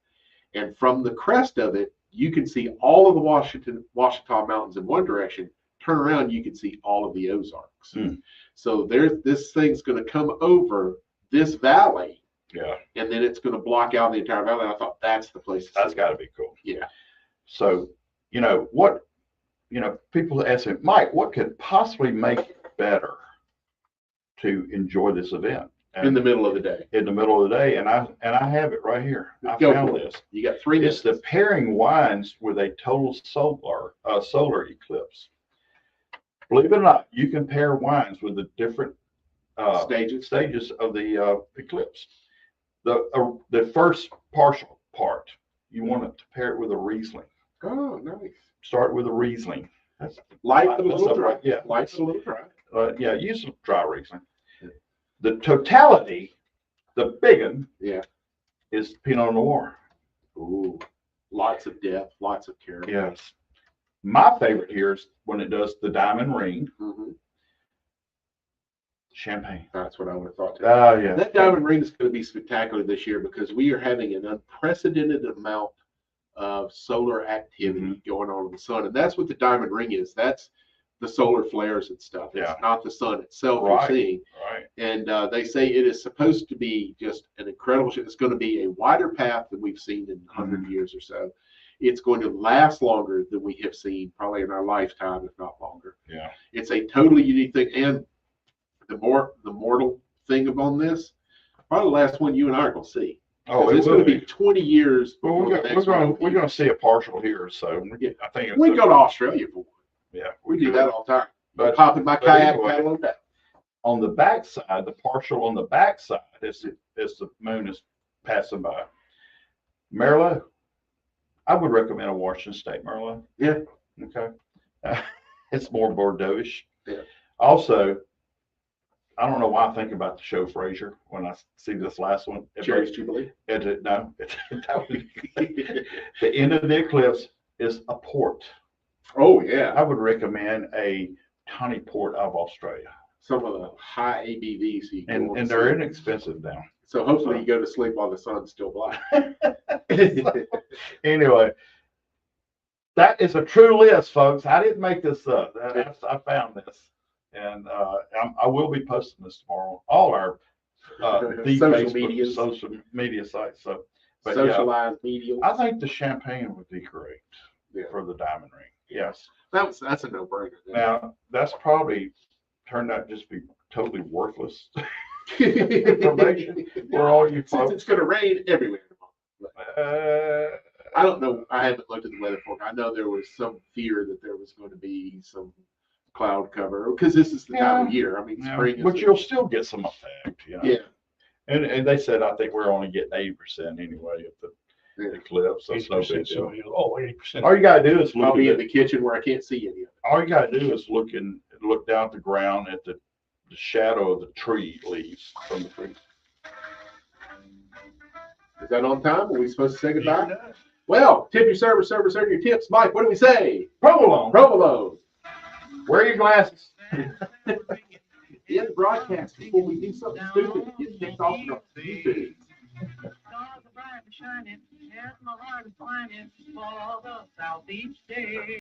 And from the crest of it, you can see all of the Ouachita Mountains in one direction. Turn around, you can see all of the Ozarks. So this thing's going to come over this valley. Yeah. And then it's going to block out the entire valley. I thought that's the place. That's got to be cool. Yeah. So, people ask me, Mike, what could possibly make it better to enjoy this event? And in the middle of the day. In the middle of the day. And I have it right here. I found this. You got 3 minutes. It's the pairing wines with a total solar eclipse. Believe it or not, you can pair wines with the different stages of the eclipse. The first partial part, you want it to pair it with a Riesling. Oh, nice. Start with a Riesling. That's light but a little dry. Yeah, light but a little dry. Use a dry Riesling. The totality, the big one, is Pinot Noir. Ooh, lots of depth, lots of character. Yes. My favorite here is when it does the diamond ring. Mm-hmm. Champagne. That's what I would have thought too. Oh, yeah. That diamond ring is going to be spectacular this year because we are having an unprecedented amount of solar activity going on in the sun. And that's what the diamond ring is. That's the solar flares and stuff. Yeah. It's not the sun itself Right. you're seeing. Right. And they say it is supposed to be just an incredible show. It's going to be a wider path than we've seen in 100 years or so. It's going to last longer than we have seen probably in our lifetime, if not longer. Yeah. It's a totally unique thing. And the mortal thing on this, probably the last one you and I are going to see. Oh, it's going to be 20 years. Well, we're going to see a partial here, so Yeah. I think we go to Australia for one. Yeah, we do that all the time. But Pop in my kayak, anyway, paddle on that. On the back side, the partial on the back side is the moon is passing by. Merlot, I would recommend a Washington State Merlot. Yeah. Okay. It's more Bordeaux-ish. Yeah. Also, I don't know why I think about the show Frasier when I see this last one. Cherries Jubilee. No, the end of the eclipse is a port. Oh yeah. I would recommend a tawny port out of Australia. Some of the high ABVs you go And they're inexpensive now. So hopefully you go to sleep while the sun's still black. Anyway, that is a true list, folks. I didn't make this up. I found this. And I will be posting this tomorrow. All our social media sites. So, but socialized media. I think the champagne would be great for the diamond ring. Yes. That's a no-brainer. Now, that's probably turned out to just be totally worthless information for all you folks. It's going to rain everywhere. I don't know. I haven't looked at the weather forecast. I know there was some fear that there was going to be some cloud cover because this is the time of year. I mean, spring. But you'll still get some effect. You know? Yeah. And they said I think we're only getting 80% anyway of the eclipse. So it's no big deal. 80%. All you gotta do is I'll be in the kitchen where I can't see any of it. All you gotta do is look down at the ground at the shadow of the tree leaves from the tree. Is that on time? Are we supposed to say goodbye? Well, tip your server, serve your tips. Mike, what do we say? Provolone. Provolone. Wear your glasses. In broadcast, before we do something stupid, get kicked off from YouTube. Stars are bright and shining, yes, my heart is pining for the southeast day.